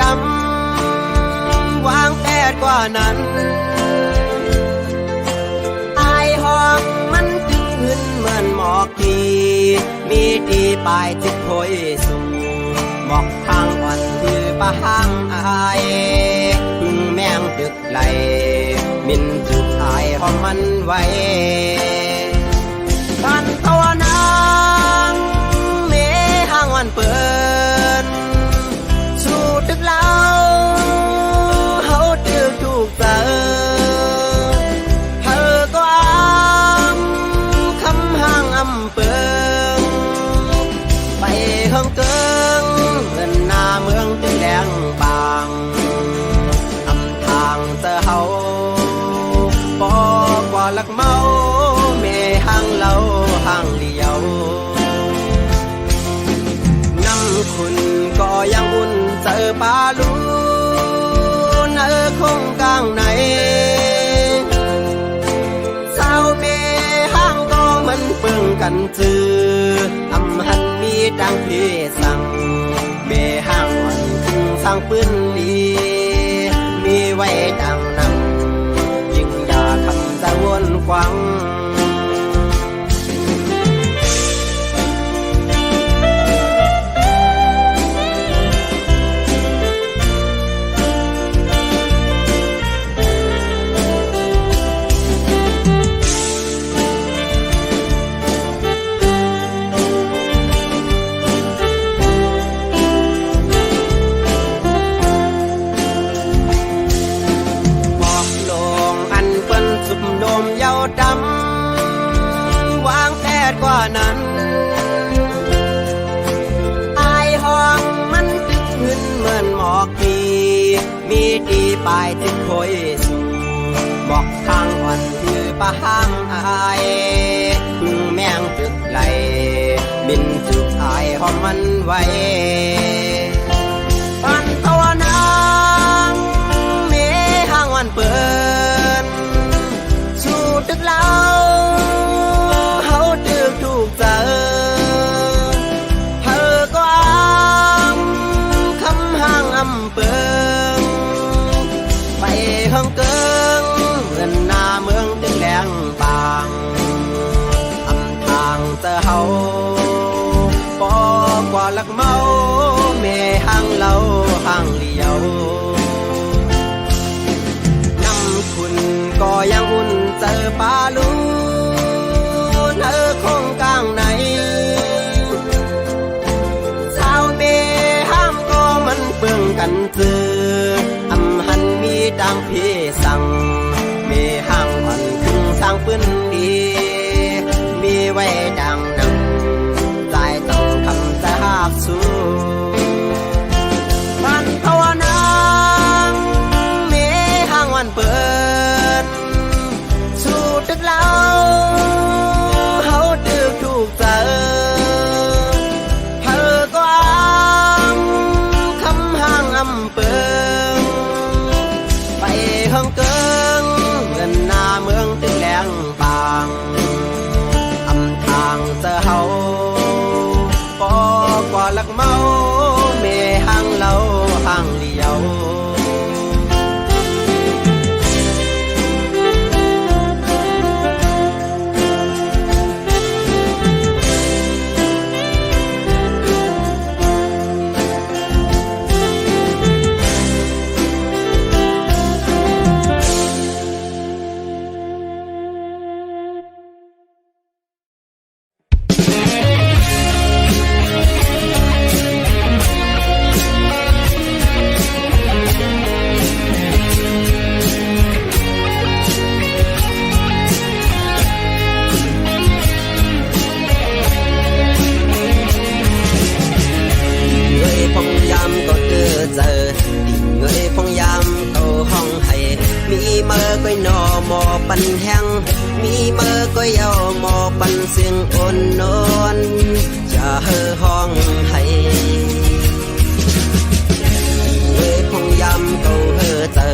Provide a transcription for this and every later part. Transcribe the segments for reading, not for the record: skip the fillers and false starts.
ดำวางแผนกว่านั้นอายห้องมันจึงขึ้นเหมือนหมอกที่มีที่ปลายจิตโพยสูงหมอกทางอ่อนคือปะหางอายพึ่งแมงตึกไหลมินจุดอายห้องมันไว้ท่านภาวนางเมหางวันเปิดสู่ตึกเล่าเฮาตึกถูกเจอเธอก็คำห่างเปิงไปข้างเกิงเหมือนหน้าเมืองตึงแดงบางทางเจอเฮาบอกว่าลักเมาเมห่างเราห่างเดียวน้ำคุณก็ยังอุ่นเจอปลาลูนคงกลางไหนสาวเมห่างก็มันเปิงกันจือหันมีดังพี่สั่งเมห่างวันจึงสร้างปืนลีมีไว้ดังนั้นยิ่งอย่าคำจะวนควังเยาดำวางแผนกว่านั้นอายห้องมันตึกขึ้นเหมือนหมอกที่มีที่ปลายจึงโพยสูงบอกทางอ่อนคือปะหางอายพึ่งแมงตึกไหลบินจุกอายห้องมันไว้ปันภาวนางเมห่างวันเปิดตึกเล่าเฮาตึกถูกเจอเธอก็คำห่างเปิงไปข้างเกิงเหมือนหน้าเมืองตึงแดงบางทางเจอเฮาบอกว่าลักเมาเมห่างเราห่างเดียวคุณก็ยังอุ่นเจอปลาลูนคงกลางไหนสาวเมห้ามก็มันเปื้องกันจือหันมีดังพี่สั่งเมห้างอ่อนถึงสร้างปืนดีมีไว้ดังนังใจต้องคำจะหากสู้มันภาวนางเมห้างวันเปิดสู่ตึกเล่าเฮาตึกถูกเจอเธอก็คำห่างเปิงไปข้างเกิงเหมือนหน้าเมืองตึงแดงบางทางเจอเฮาบอกว่าลักเมาเมห่างเราห่างเดียวปันแห้งมีเมื่อก็เยาหมอปันเสียงอ่อนนอนจะเฮอห้องให้เว้พงยำเก่าเฮอเจอ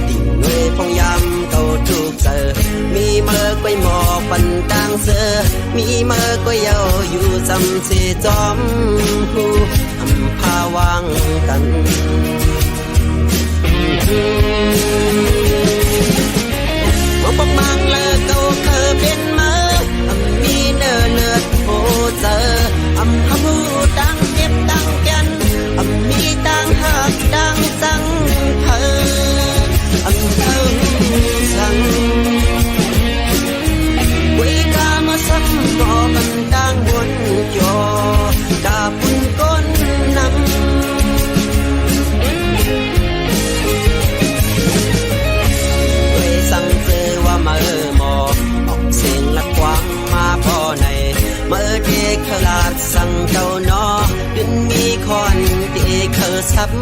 ดิ่งเว้พงยำเก่าทุกเจอมีเมื่อก็หมอปันต่างเสือมีเมื่อก็เยาอยู่จำเสียจอมหูอำพาวางกัน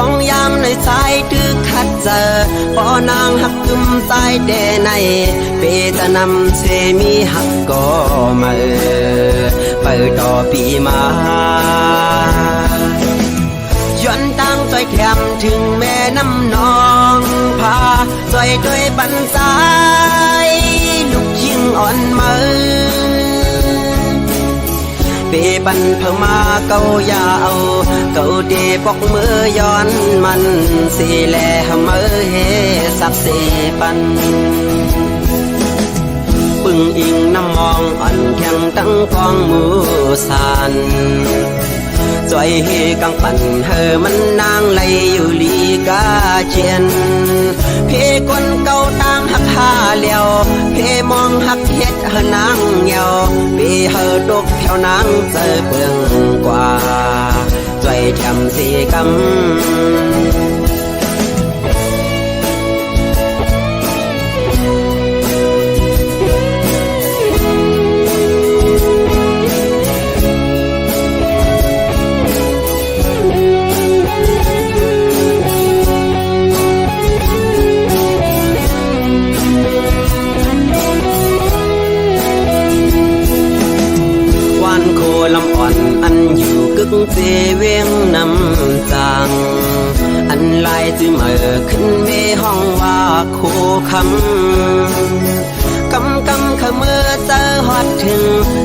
ของยามในสายตึกขัดเจอปอนางหักกึมสายแดในเปจะนำเสมีหักก็มาเปิดต่อปีมาย้อนตั้งใจแคมถึงแม่น้ำนองพาใจด้วยปันสายลูกยิ่งอ่อนมือเปปันเพิ่มมาเกายาวเกาเดปอกมือย้อนมันสีแลมือเฮสับเสปันปึงอิงน้ำมองอ่อนแข็งตั้งกองมือสันจอยเฮกังปั่นเฮมันนางไหลอยู่ลีกาเจียนเพกวนเก่าตางหักหาเลียวเพมองหักเฮ็ดเฮนางเหี่ยวเพเฮดกแถวนางเจอเปลืองกว่าจอยแถมสีกำลำอ่อนอันอยู่กึกเจเวียงน้ำจางอันลายจื้อเมื่อขึ้นเมห้องว่าโคคำกำขมือเจอฮอดถึง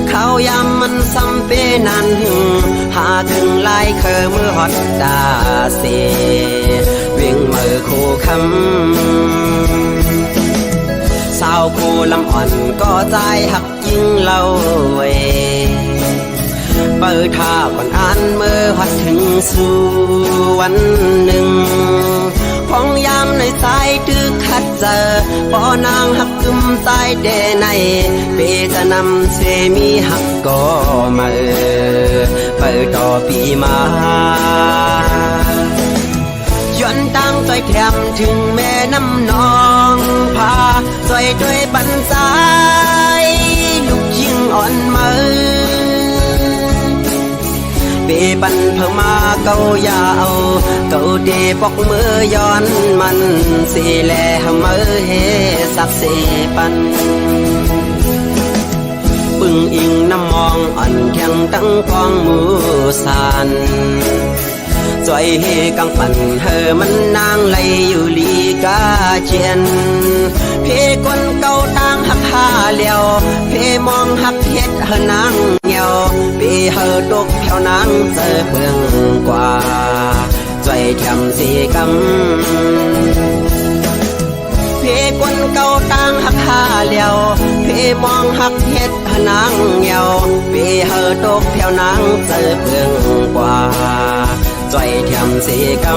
เขายามมันซ้ำเปนานหึงหาถึงลายเคอมือฮอดดาเสเวียงเมื่อโคคำสาวโคลำอ่อนก็ใจหักยิ่งเล่าเวเปิดท่าก่อนอ่านเมื่อหัดถึงสู่วันหนึ่งของยามในสายตึกขัดเจอปอนางหักกึมสายแดในเปจะนำเสมีหักก็มาเปิดต่อปีมาย้อนตั้งใจแถมถึงแม่น้ำนองพาใจด้วยปันสายลูกยิ่งอ่อนมือเปปันเพิ่มมาเกายาวเกาเดปอกมือย้อนมันสีแลมือเฮสักเสปันปึงอิงน้ำมองอ่อนแข็งตั้งกองมือสันจอยเฮกังปั่นเฮมันนางไหลอยู่ลีกาเจียนเพกวนเก่าตางหักหาเลียวเพมองหักเฮ็ดเฮนางเหี่ยวเพเฮดกแถวนางเจอเปลืองกว่าจอยแถมสีกำเพกวนเก่าตางหักหาเลียวเพมองหักเฮ็ดเฮนางเหี่ยวเพเฮดกแถวนางเจอเปลืองกว่าจอยแถมสีกำ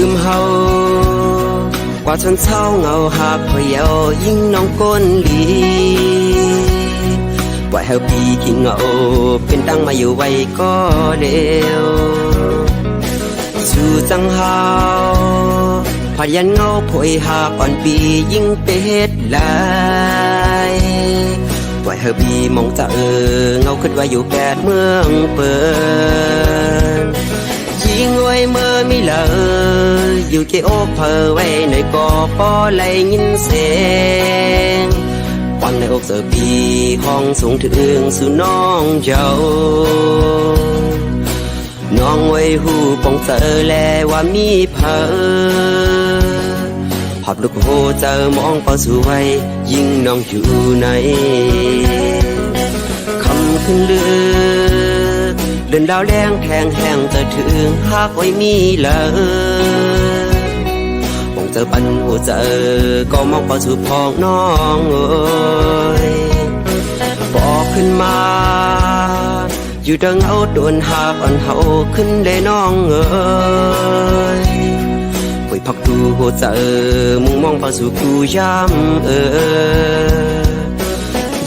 ลืมเฮากว่าฉันเศร้าเงาหักพะเยายิ่งน้องก้นลีปล่อยเฮาปีขี้เงาเป็นตั้งมาอยู่ไว้ก็เร็วสู่จังเฮาพายันเงาพอยหาก่อนปียิ่งเป็ดลายปล่อยเฮาปีมองจะเงาขึ้นว่าอยู่แปดเมืองเปิดยิ่งไว้เมื่อไม่เลยอยู่เกี่ยวเพอไว้ในกอปอไหลยินเสียงวันในอกเสือปีห้องสูงถึงสู่น้องเจ้าน้องไว้หูปองเจอแลว่ามีเพอหอบลูกโหเจอมองเป้าสู่ไว้ยิ่งน้องอยู่ใน ำขึ้นเลือเดินดาวแดงแทงแห้งจะถึงหากไว้มีเลยมองเจอปันหัวเจอก็มองประสูพองน้องเอ้ยบอกขึ้นมาอยู่ดังเอาโดนหากอ่อนเฮาขึ้นได้น้องเอ้ยคุยพักดูหัวเจอมุ่งมองประสูกูย้ำ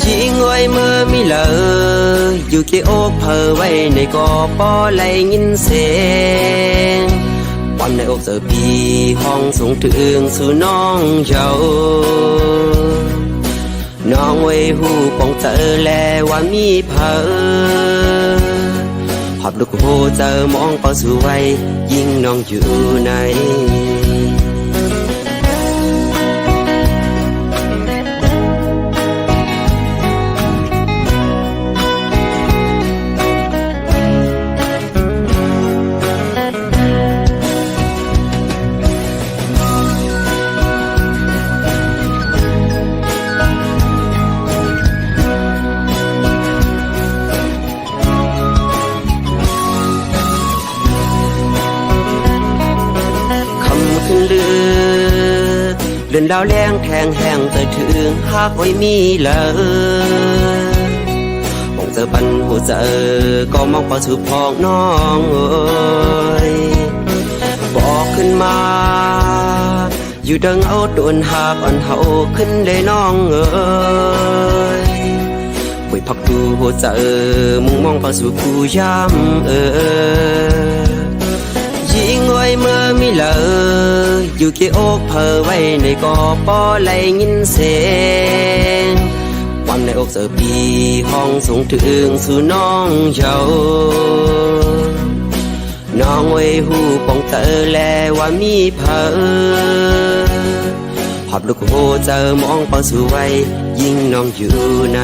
ยิงไว้เมื่อมีเลยอยู่เกี่ยวเพอไว้ในกอปอไหลยินเสียงวันในอกเจอปีห้องส่งถึงสู่น้องเจ้าน้องไว้หูปองเจอแลว่ามีเพอหับลูกโหเจอมองเป้าสู่ไว้ยิ่งน้องอยู่ในขึ้นเลือเดินดาวแรงแทงแห้งจะถึงหากไว้มีเลยมองเจอปันหัวเจอก็มองประสูพองน้องเอ้ยบอกขึ้นมาอยู่ดังเอาโดนหากอ่อนเฮาขึ้นได้น้องเอ้ยคุยพักดูหัวเจอมุ่งมองประสูกูย้ำยิงไว้เมื่อมีเลยอยู่เกี่ยวอกเพอไว้ในกอปอไหลยินเสียงวันในอกเจอปีห้องส่งถึงสู่น้องเจ้าน้องไว้หูปองเจอแลว่ามีเพอหับลูกโหเจอมองเป้าสู่ไว้ยิ่งน้องอยู่ใน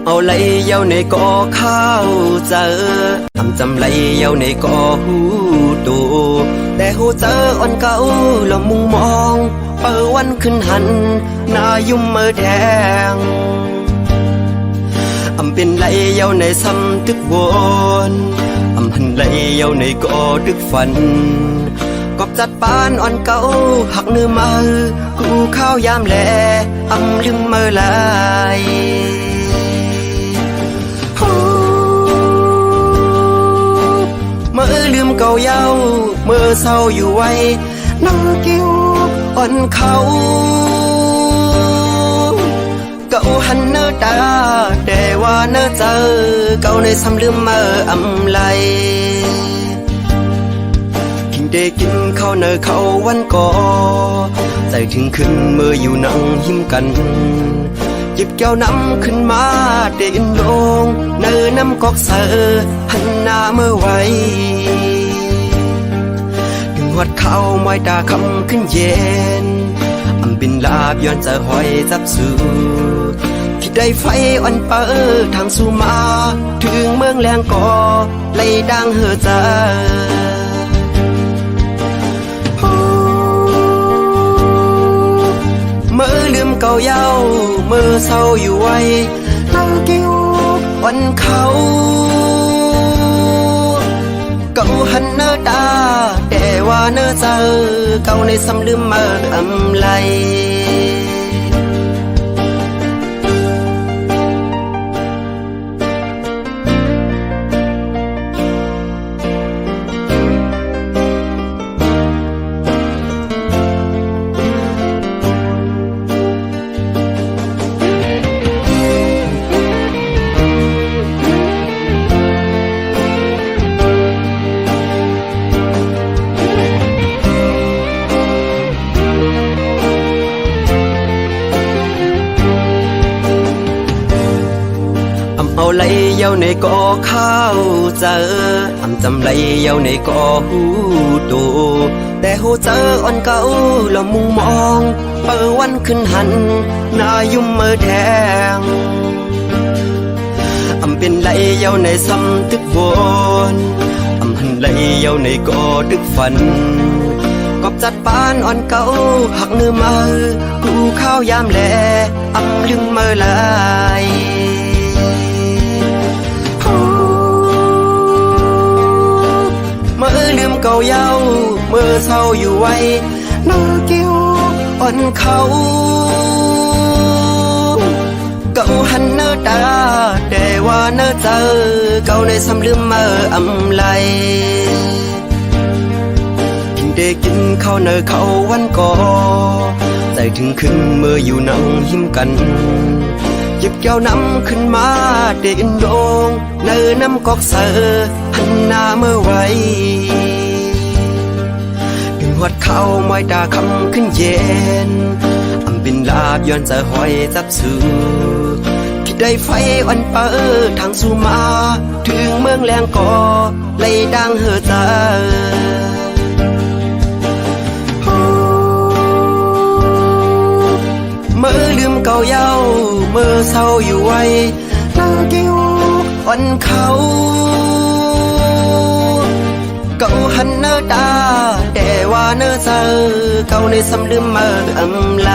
เอาไหลเย้าในกอข้าวเจอทำจำไหลเย้าในกอหูตูแต่หูเจออ่อนเก่าละมุงมองเปิดวันขึ้นหันหน้ายุ่มเมื่อแดงเป็นไหลเย้าในซ้ำตึกวนหันไหลเย้าในกอตึกฝันกอบจัดปานอ่อนเก่าหักเนื้อมือกูข้าวยามแลลืมเมื่อไหลเมื่อลืมเก่าเย้าเมื่อเศร้าอยู่ไว้นั่งกิ้วอ่อนเขาเก่าหันเนื้อตาแต่ว่าเนื้อเจอเก่าในซ้ำลืมเมื่อไหลกินได้กินข้าวเนื้อเขาวันก่อใจถึงขึ้นเมื่ออยู่นั่งหิมกันหยิบแก้วน้ำขึ้นมาเดินลงเนื้อน้ำกอกเสือหันหน้าเมื่อไว้ถึงหัดเข้าไม้ตาคำขึ้นเย็นบินลาบย้อนจะหอยจับสู่คิดได้ไฟอ่อนเปิดทางสู่มาถึงเมืองแรงก่อไล่ดังเหือใจเมื่อลืมเก่าเย้าเมื่อเศร้าอยู่ไว้นั่งกิ้ววันเขาเก่าหันเนื้อตาแต่ว่าเนื้อเจอเก่าในซ้ำลืมเมื่อไหล เ ไหลเยาในก่อข้าวเจอทำจำไหลเยาในก่อหูตูแต่หูเจออ่อนเก่าละมุงมองเปิดวันขึ้นหันหน้ายุ่มมือแดงเป็นไหลเยาในซ้ำตึกวนหันไหลเยาในก่อตึกฝันกอบจัดปานอ่อนเก่าหักเนื้อมือกูข้าวยามแลลึงมือลายมือลืมเก่าเย้ามือเศร้าอยู่ไว้น้าเกี้ยวอ่อนเขาเก่าหันเนื้อตาแต่ว่าเนื้อเจอเก่าในซ้ำลืมมือไหลกินได้กินข้าวเนื้อเขาวันก่อใจถึงขึ้นเมื่ออยู่นั่งหิมกันหยิบแก้วน้ำขึ้นมาเดินโดงเนื้อน้ำกอกเสือหันหน้าเมื่อไว้ดึงหัดเข้าไม้ตาคำขึ้นเย็นบินลาบย้อนจะหอยจับสูคิดได้ไฟอ่อนเปิดทางสู่มาถึงเมืองแรงก่อไล่ดังเหือใจมือลืมเก่าเย้ามือเศร้าอยู่ไว้น้าเกี้ยวอ่อนเขาเก่าหันเนื้อตาแต่ว่าเนื้อเจอเก่าในซ้ำลืมมือไหล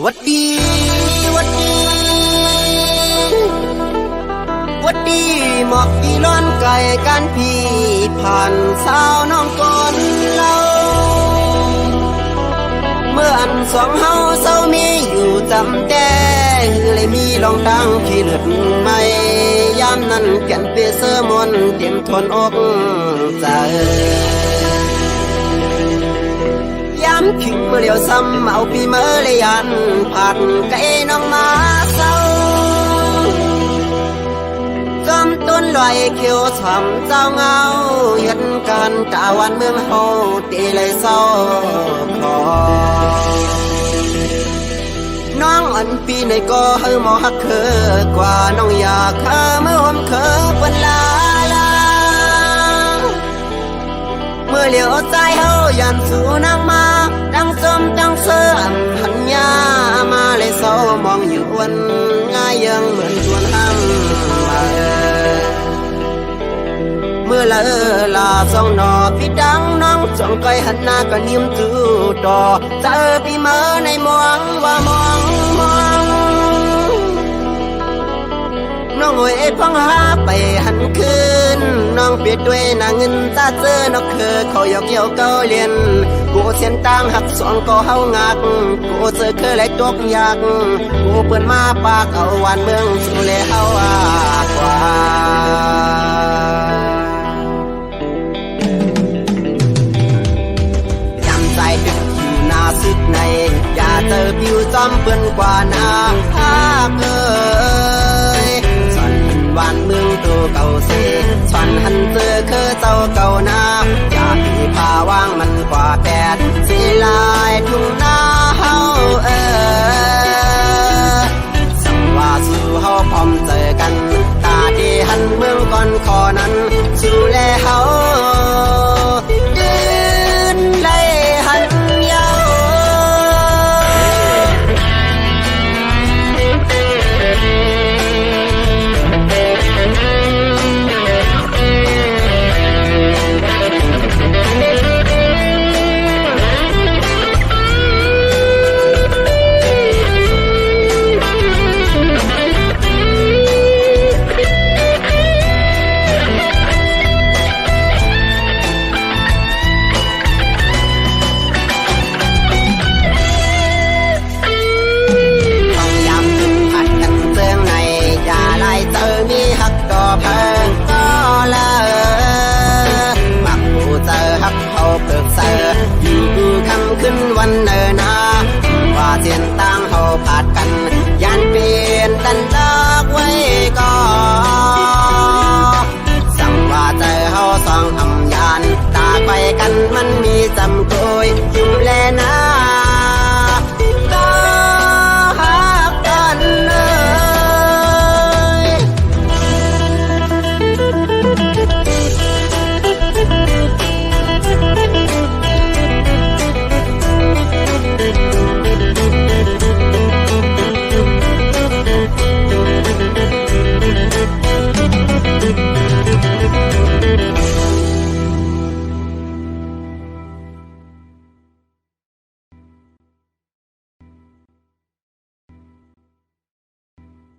วัดดีวัดดีวัดดีหมอกอีร้อนไก่กันพี่ผ่านสาวน้องก่อนเล่าเมื่ออันสองเฮาเศร้ามีอยู่จำแจ้งเลยมีลองดังขี้เลือดไม่ยามนั้นแก่นเปเสมนเต็มทนอกใจย้ำขิงเมื่อเลี้ยวซ้ำเอาปีเมื่อเลยยันผ่านไก่น้องมาเศร้าจอมต้นลอยเขียวฉ่ำเจ้าเงาเห็นกันตาวันเมืองเฮาตีเลยเศร้าคลอน้องอันปีในก็เฮาหมอฮักเคอกว่าน้องอยากเคเมื่อหอมเคเป็นลาเมื่อเหลียวใจเฮายันสู่นางมาดังสมดังเสื่อมพันยามาเลยเศร้ามองอยู่วันง่ายยังเหมือนชวนห้ามมาเมื่อละลาสองนอพี่ดังน้องจ้องไกลหันหน้าก็นิ่มจูต่อเจอพี่เมื่อในมองว่ามองน้องเอ๋ยพังหาไปหันคืนน้องเปียดด้วยนางเงินตาเจอนกเคอเขาหยอกเยี่ยวเก้าเลียนกูเส้นต่างหักสองก็เฮางักกูเจอเคยไหลตกยากกูเปิดมาปากเอาวันเมืองสู่เลเฮากว่ายำใจดึกอยู่หน้าสุดในอย่าเจอผิวจอมเปื้อนกว่าหน้าภาพเลยวันเมืองตัวเก่าเสฉันหันเจอคือเจ้าเก่านาอยากมีผ้าว่างมันกว่าแปดสีลายทุ่งนาเฮาสังว่าสู่เฮาพร้อมเจอกันตาดีหันเมืองก่อนคอนั้นสู่แลเฮายืนไล่หันยาว เ มันมีจำโกยอยู่แลน้